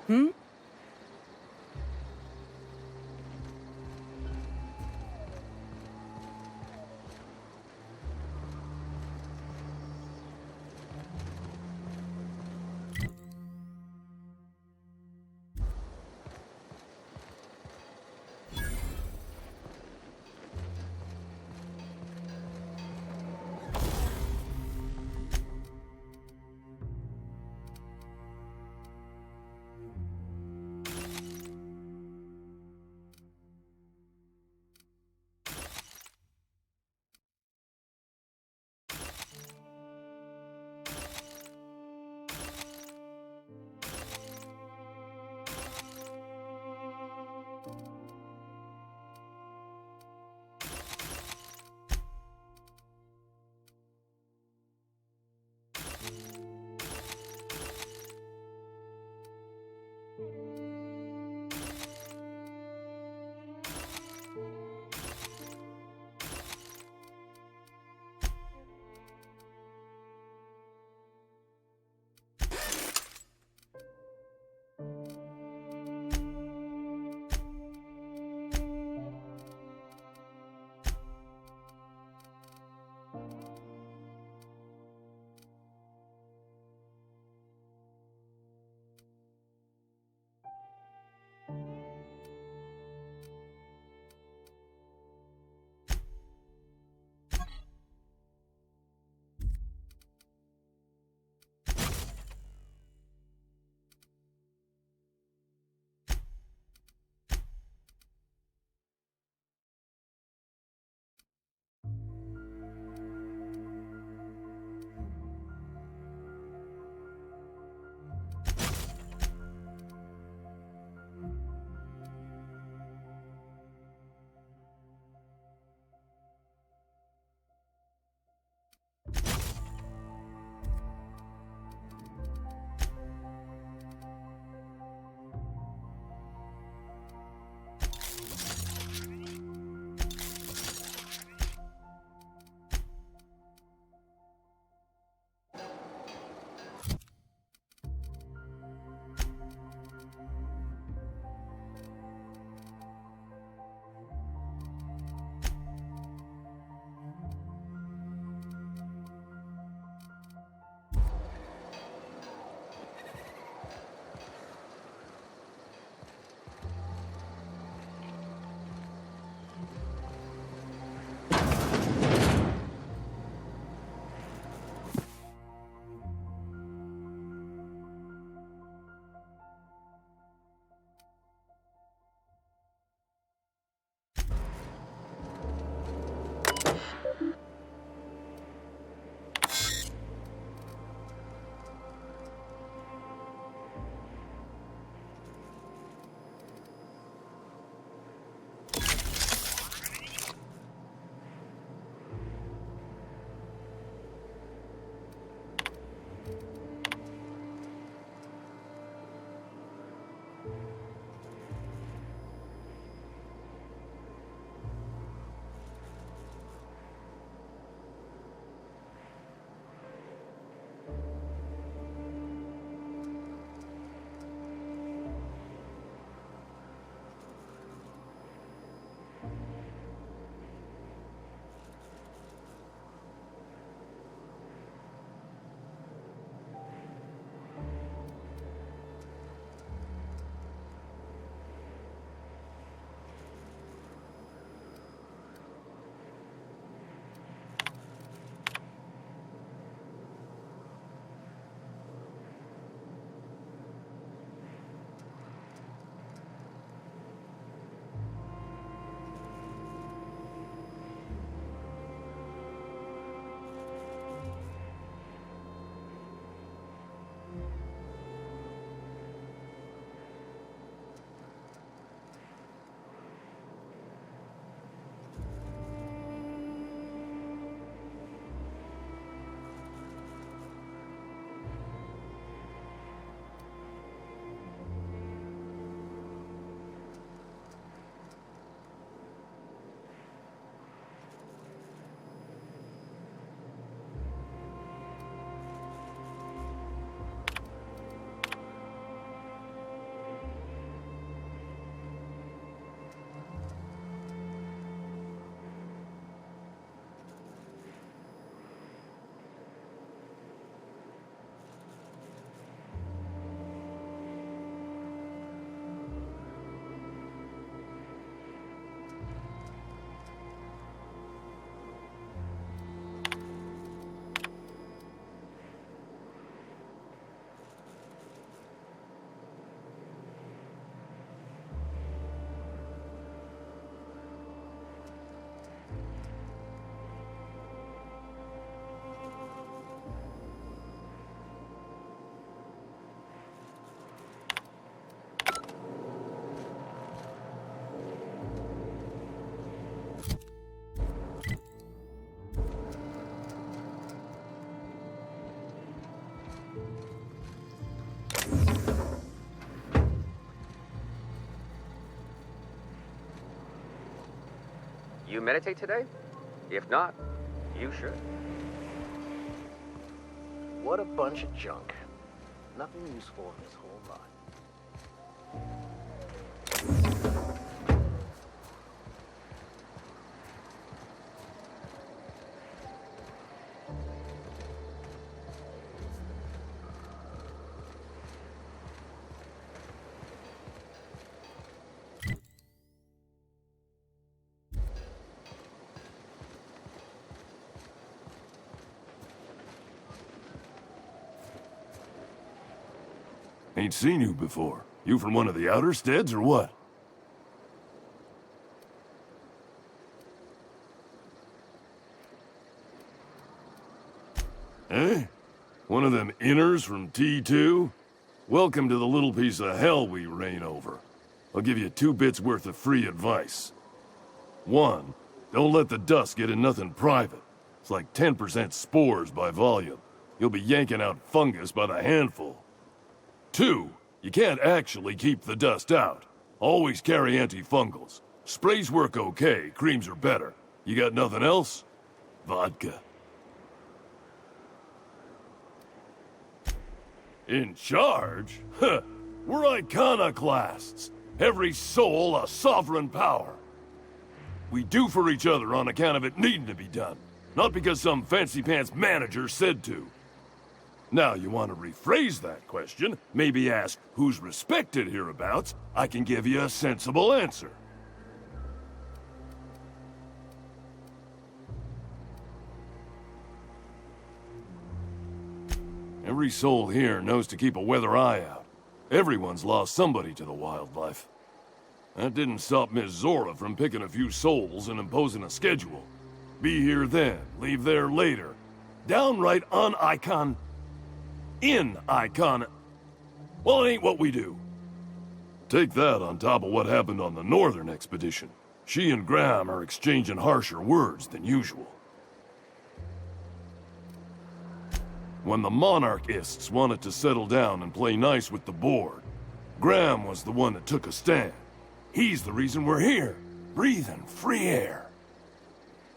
Hmm? you meditate today? If not, you should. What a bunch of junk. Nothing useful in this whole lot. Ain't seen you before. You from one of the outer steads or what? Eh? One of them inners from T2? Welcome to the little piece of hell we reign over. I'll give you 2 bits worth of free advice. 1, don't let the dust get in nothing private. It's like 10% spores by volume. You'll be yanking out fungus by the handful. 2, you can't actually keep the dust out. Always carry antifungals. Sprays work okay, creams are better. You got nothing else? Vodka. In charge? Huh. We're iconoclasts. Every soul a sovereign power. We do for each other on account of it needing to be done. Not because some fancy-pants manager said to. Now, you want to rephrase that question, maybe ask who's respected hereabouts, I can give you a sensible answer. Every soul here knows to keep a weather eye out. Everyone's lost somebody to the wildlife. That didn't stop Miss Zora from picking a few souls and imposing a schedule. Be here then, leave there later. Downright in icon. Well, it ain't what we do. Take that on top of what happened on the northern expedition. She and Graham are exchanging harsher words than usual. When the monarchists wanted to settle down and play nice with the board, Graham was the one that took a stand. He's the reason we're here, breathing free air.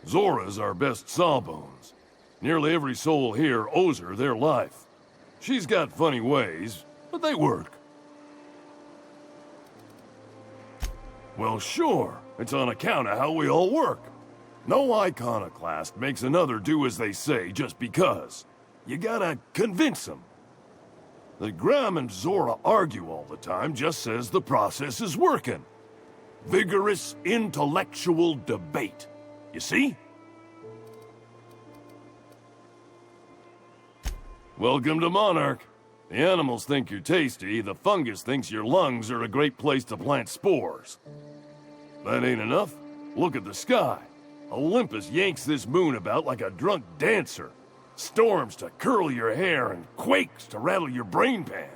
Zora's our best sawbones. Nearly every soul here owes her their life. She's got funny ways, but they work. Well, sure. It's on account of how we all work. No iconoclast makes another do as they say just because. You gotta convince them. That Graham and Zora argue all the time just says the process is working. Vigorous intellectual debate. You see? Welcome to Monarch. The animals think you're tasty, the fungus thinks your lungs are a great place to plant spores. That ain't enough? Look at the sky. Olympus yanks this moon about like a drunk dancer. Storms to curl your hair and quakes to rattle your brain pan.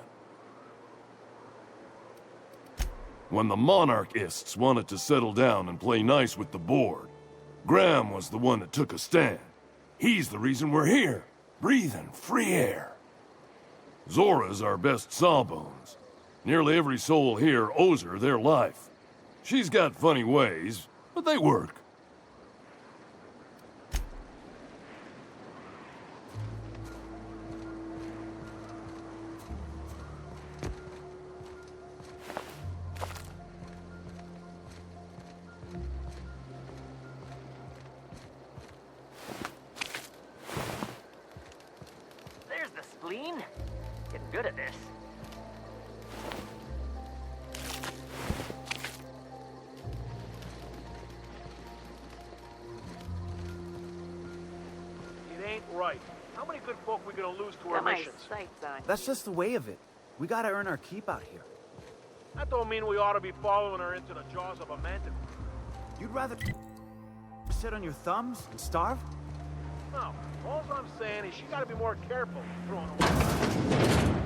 When the monarchists wanted to settle down and play nice with the board, Graham was the one that took a stand. He's the reason we're here. Breathing free air. Zora's our best sawbones. Nearly every soul here owes her their life. She's got funny ways, but they work. Getting good at this. It ain't right. How many good folk we gonna lose to our Got my missions? sights on That's just the way of it. We gotta earn our keep out here. That don't mean we ought to be following her into the jaws of a mantis. You'd rather sit on your thumbs and starve? No, all I'm saying is she gotta be more careful throwing away.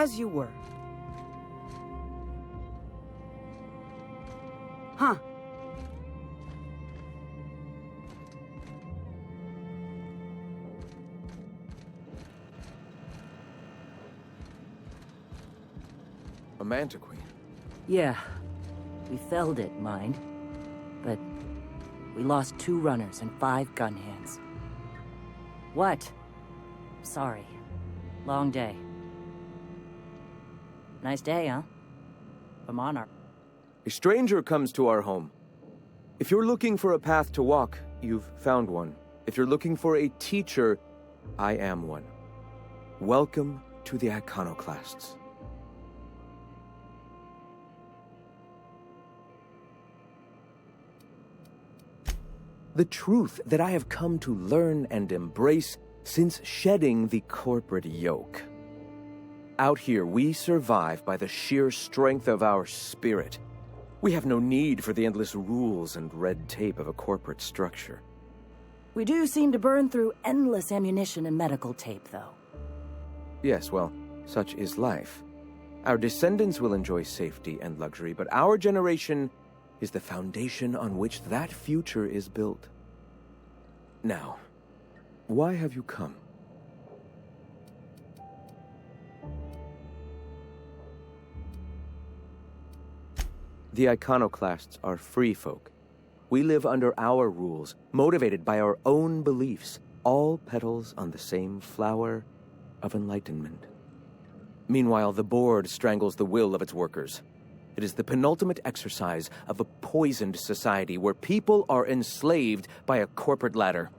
As you were. Huh. A mantiqueen. Yeah. We felled it, mind. But we lost 2 runners and 5 gun hands. What? Sorry. Long day. Nice day, huh? A monarch. A stranger comes to our home. If you're looking for a path to walk, you've found one. If you're looking for a teacher, I am one. Welcome to the Iconoclasts. The truth that I have come to learn and embrace since shedding the corporate yoke. Out here, we survive by the sheer strength of our spirit. We have no need for the endless rules and red tape of a corporate structure. We do seem to burn through endless ammunition and medical tape, though. Yes, well, such is life. Our descendants will enjoy safety and luxury, but our generation is the foundation on which that future is built. Now, why have you come? The Iconoclasts are free folk. We live under our rules, motivated by our own beliefs, all petals on the same flower of enlightenment. Meanwhile, the board strangles the will of its workers. It is the penultimate exercise of a poisoned society where people are enslaved by a corporate ladder.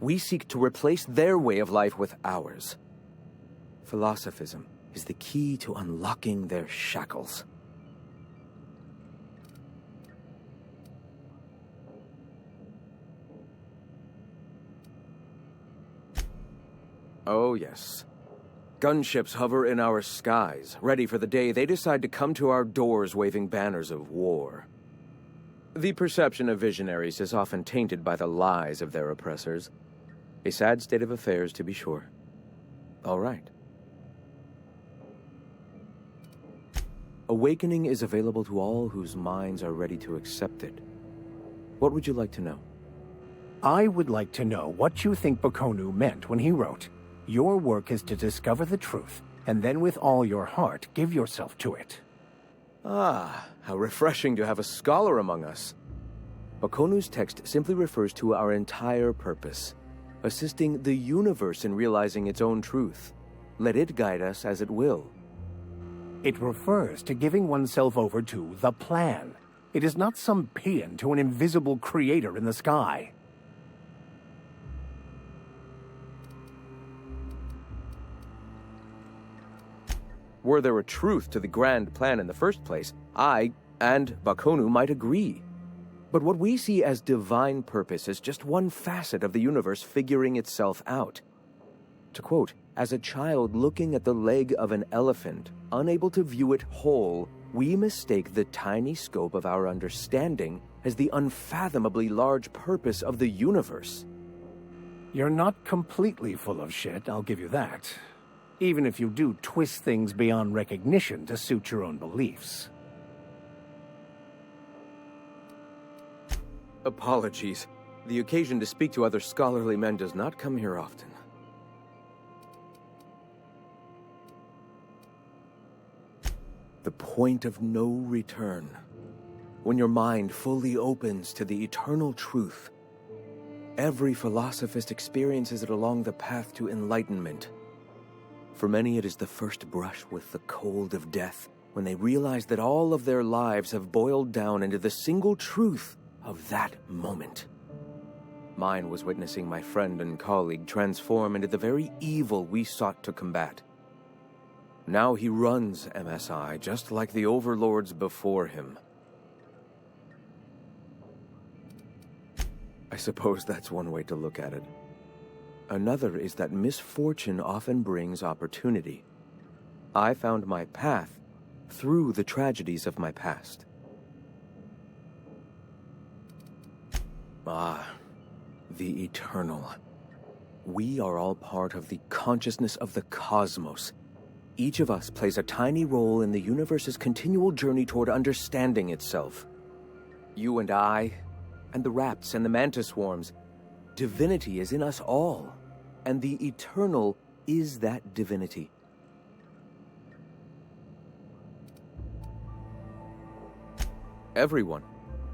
We seek to replace their way of life with ours. Philosophism is the key to unlocking their shackles. Oh, yes. Gunships hover in our skies, ready for the day they decide to come to our doors waving banners of war. The perception of visionaries is often tainted by the lies of their oppressors. A sad state of affairs, to be sure. All right. Awakening is available to all whose minds are ready to accept it. What would you like to know? I would like to know what you think Bakonu meant when he wrote, "Your work is to discover the truth, and then with all your heart give yourself to it." Ah, how refreshing to have a scholar among us. Bakonu's text simply refers to our entire purpose, assisting the universe in realizing its own truth. Let it guide us as it will. It refers to giving oneself over to the plan. It is not some paean to an invisible creator in the sky. Were there a truth to the grand plan in the first place, I and Bakonu might agree. But what we see as divine purpose is just one facet of the universe figuring itself out. To quote, "As a child looking at the leg of an elephant, unable to view it whole, we mistake the tiny scope of our understanding as the unfathomably large purpose of the universe." You're not completely full of shit, I'll give you that. Even if you do twist things beyond recognition to suit your own beliefs. Apologies. The occasion to speak to other scholarly men does not come here often. The point of no return. When your mind fully opens to the eternal truth. Every philosophist experiences it along the path to enlightenment. For many, it is the first brush with the cold of death, when they realize that all of their lives have boiled down into the single truth of that moment. Mine was witnessing my friend and colleague transform into the very evil we sought to combat. Now he runs MSI just like the overlords before him. I suppose that's one way to look at it. Another is that misfortune often brings opportunity. I found my path through the tragedies of my past. Ah, the eternal. We are all part of the consciousness of the cosmos. Each of us plays a tiny role in the universe's continual journey toward understanding itself. You and I, and the rats and the mantis swarms. Divinity is in us all, and the eternal is that divinity. Everyone,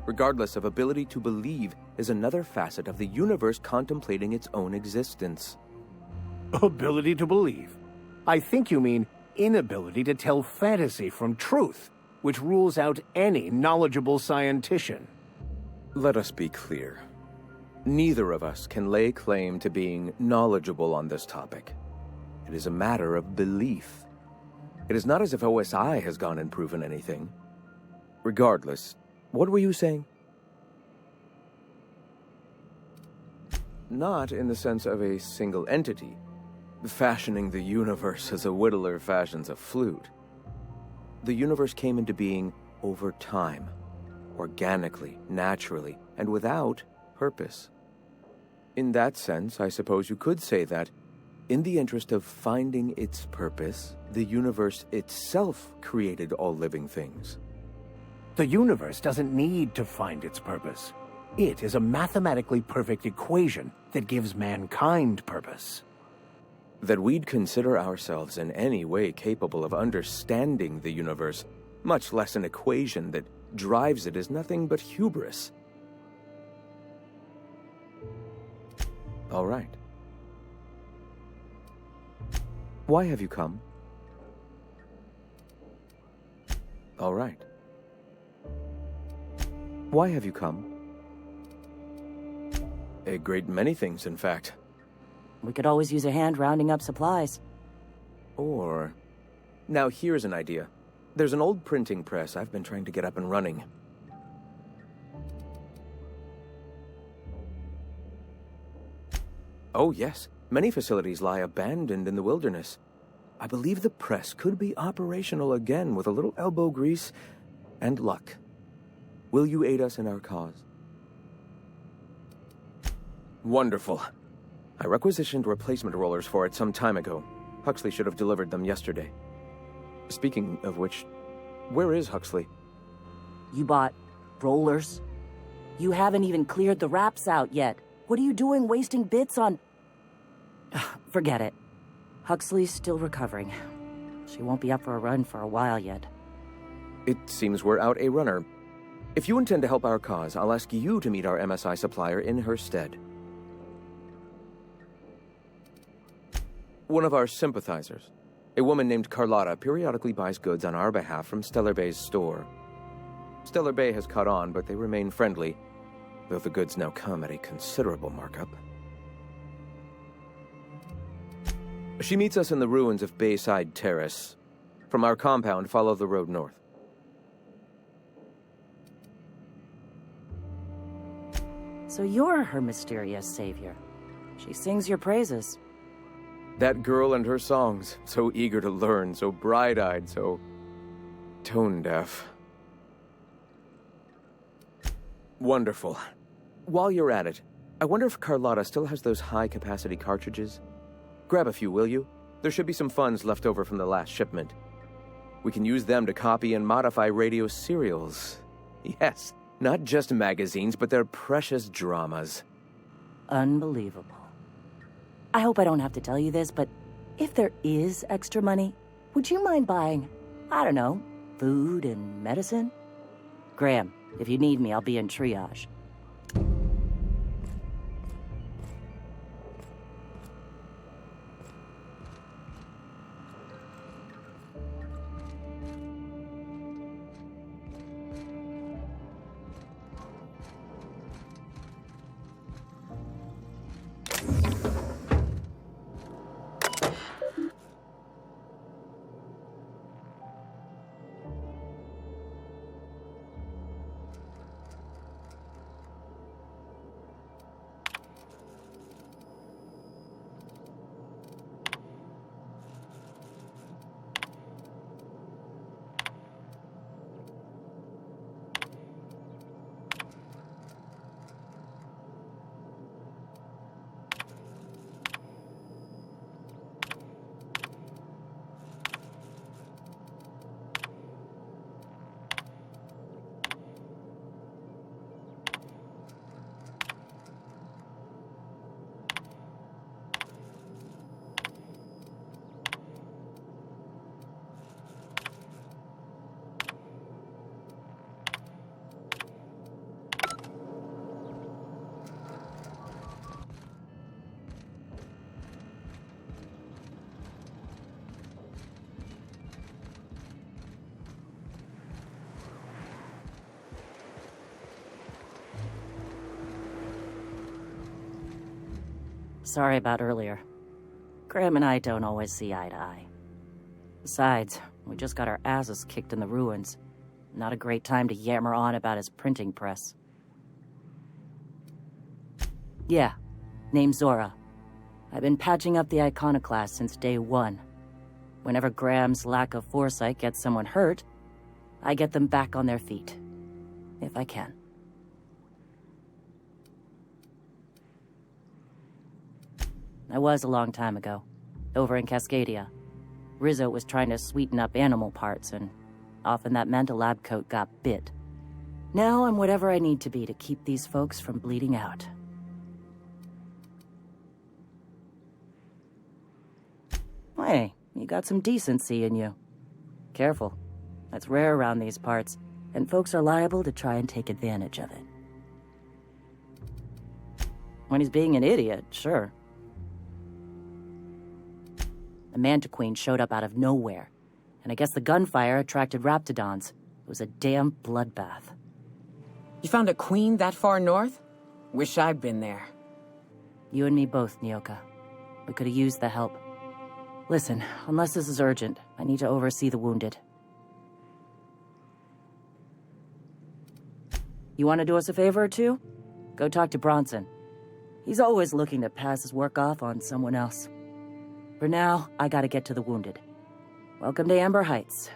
regardless of ability to believe, is another facet of the universe contemplating its own existence. Ability to believe? I think you mean inability to tell fantasy from truth, which rules out any knowledgeable scientician. Let us be clear. Neither of us can lay claim to being knowledgeable on this topic. It is a matter of belief. It is not as if OSI has gone and proven anything. Regardless, what were you saying? Not in the sense of a single entity, fashioning the universe as a whittler fashions a flute. The universe came into being over time, organically, naturally, and without purpose. In that sense, I suppose you could say that, in the interest of finding its purpose, the universe itself created all living things. The universe doesn't need to find its purpose. It is a mathematically perfect equation that gives mankind purpose. That we'd consider ourselves in any way capable of understanding the universe, much less an equation that drives it, is nothing but hubris. All right. Why have you come? All right. Why have you come? A great many things, in fact. We could always use a hand rounding up supplies. Or... Now here's an idea. There's an old printing press I've been trying to get up and running. Oh yes, many facilities lie abandoned in the wilderness. I believe the press could be operational again with a little elbow grease and luck. Will you aid us in our cause? Wonderful. I requisitioned replacement rollers for it some time ago. Huxley should have delivered them yesterday. Speaking of which, where is Huxley? You bought rollers? You haven't even cleared the wraps out yet. What are you doing wasting bits on... Forget it. Huxley's still recovering. She won't be up for a run for a while yet. It seems we're out a runner. If you intend to help our cause, I'll ask you to meet our MSI supplier in her stead. One of our sympathizers, a woman named Carlotta, periodically buys goods on our behalf from Stellar Bay's store. Stellar Bay has caught on, but they remain friendly, though the goods now come at a considerable markup. She meets us in the ruins of Bayside Terrace. From our compound, follow the road north. So you're her mysterious savior. She sings your praises. That girl and her songs, so eager to learn, so bright-eyed, so tone-deaf. Wonderful. While you're at it, I wonder if Carlotta still has those high-capacity cartridges? Grab a few, will you? There should be some funds left over from the last shipment. We can use them to copy and modify radio serials. Yes, not just magazines, but their precious dramas. Unbelievable. I hope I don't have to tell you this, but if there is extra money, would you mind buying, I don't know, food and medicine? Graham, if you need me, I'll be in triage. sorry about earlier. Graham and I don't always see eye to eye. Besides, we just got our asses kicked in the ruins. Not a great time to yammer on about his printing press. Yeah, name's Zora. I've been patching up the iconoclast since day one. Whenever Graham's lack of foresight gets someone hurt, I get them back on their feet. If I can. I was a long time ago, over in Cascadia. Rizzo was trying to sweeten up animal parts, and often that meant a lab coat got bit. Now I'm whatever I need to be to keep these folks from bleeding out. Hey, you got some decency in you. Careful. That's rare around these parts, and folks are liable to try and take advantage of it. When he's being an idiot, sure. The Mantiqueen showed up out of nowhere, and I guess the gunfire attracted raptidons. It was a damn bloodbath. You found a queen that far north? Wish I'd been there. You and me both, Nyoka. We could have used the help. Listen, unless this is urgent, I need to oversee the wounded. You want to do us a favor or two? Go talk to Bronson. He's always looking to pass his work off on someone else. For now, I gotta get to the wounded. Welcome to Amber Heights.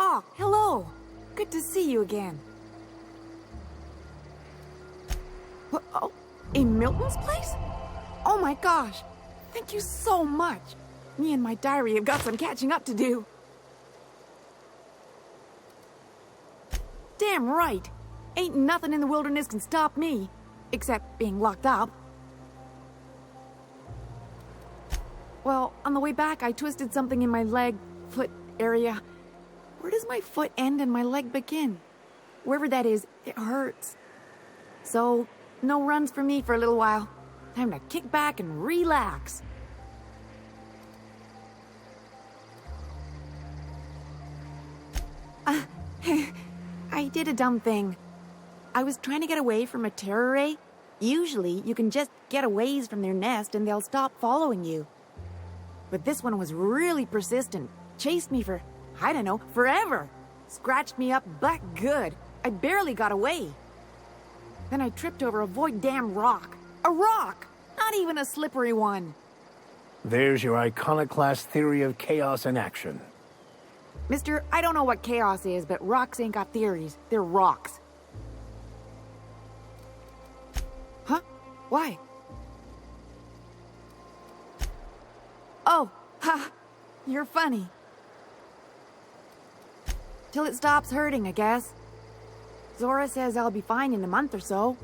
Oh, hello. Good to see you again. What, oh, in Milton's place? Oh my gosh. Thank you so much. Me and my diary have got some catching up to do. Damn right. Ain't nothing in the wilderness can stop me. Except being locked up. Well, on the way back, I twisted something in my leg, foot area. Where does my foot end and my leg begin? Wherever that is, it hurts. So, no runs for me for a little while. Time to kick back and relax. I did a dumb thing. I was trying to get away from a terror ray. Usually, you can just get a ways from their nest and they'll stop following you. But this one was really persistent. Chased me for, I don't know, forever. Scratched me up back good. I barely got away. Then I tripped over a void damn rock. A rock! Not even a slippery one. There's your iconoclast theory of chaos in action. Mister, I don't know what chaos is, but rocks ain't got theories. They're rocks. Huh? Why? Oh, ha! You're funny. Till it stops hurting, I guess. Zora says I'll be fine in a month or so.